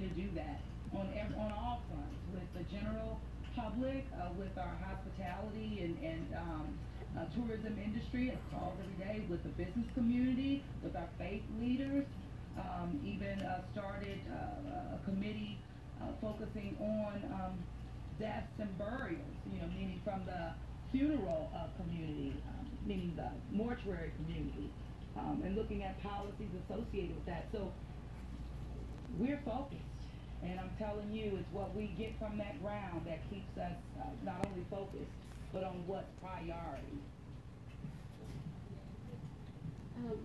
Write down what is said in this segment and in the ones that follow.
continue to do that on all fronts, with the general public, with our hospitality and tourism industry, as calls every day, with the business community, with our faith leaders. Even started a committee focusing on deaths and burials, meaning from the funeral community, meaning the mortuary community, and looking at policies associated with that. So we're focused. And I'm telling you, it's what we get from that ground that keeps us not only focused, but on what's priority.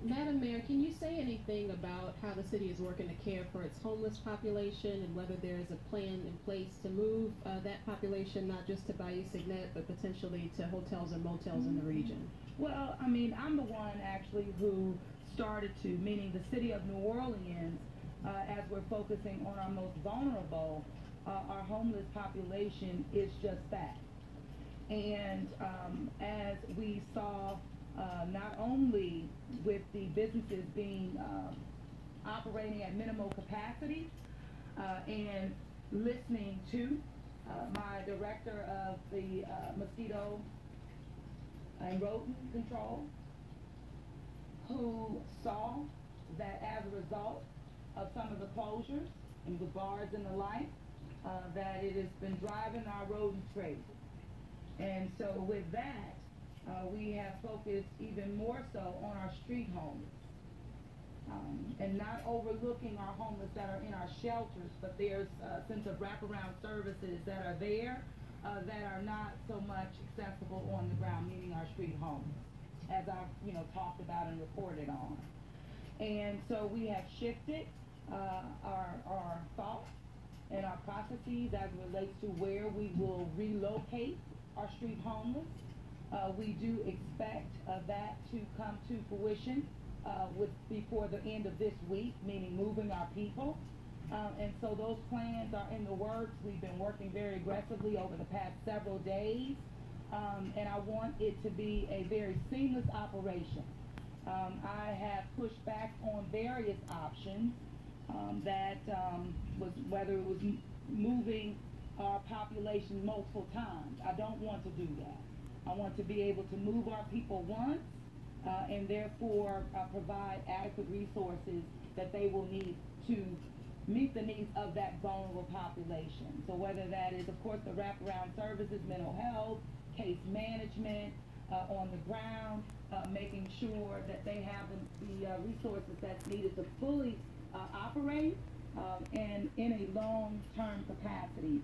Madam Mayor, can you say anything about how the city is working to care for its homeless population and whether there is a plan in place to move that population not just to Bayou Signet, but potentially to hotels and motels in the region? Well, I mean, I'm the one actually who started to, meaning the city of New Orleans, as we're focusing on our most vulnerable, our homeless population is just that. And as we saw, not only with the businesses being operating at minimal capacity, and listening to my director of the mosquito and rodent control, who saw that as a result of some of the closures and the bars and the like, that it has been driving our rodent trade. And so with that, we have focused even more so on our street homeless, and not overlooking our homeless that are in our shelters, but there's a sense of wraparound services that are there that are not so much accessible on the ground, meaning our street homeless, as I've talked about and reported on. And so we have shifted our thoughts and our processes as it relates to where we will relocate our street homeless. We do expect that to come to fruition before the end of this week, meaning moving our people. And so those plans are in the works. We've been working very aggressively over the past several days, and I want it to be a very seamless operation. I have pushed back on various options that was whether it was moving our population multiple times. I don't want to do that. I want to be able to move our people once and therefore provide adequate resources that they will need to meet the needs of that vulnerable population. So whether that is, of course, the wraparound services, mental health, case management, on the ground, making sure that they have the resources that's needed to fully operate and in a long-term capacity,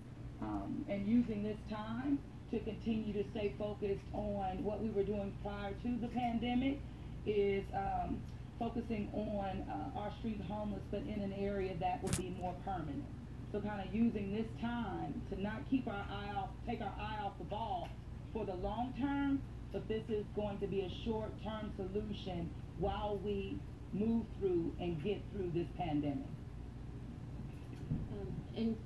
and using this time to continue to stay focused on what we were doing prior to the pandemic, is focusing on our street homeless, but in an area that will be more permanent. So kind of using this time to not take our eye off the ball for the long term, but this is going to be a short-term solution while we move through and get through this pandemic. And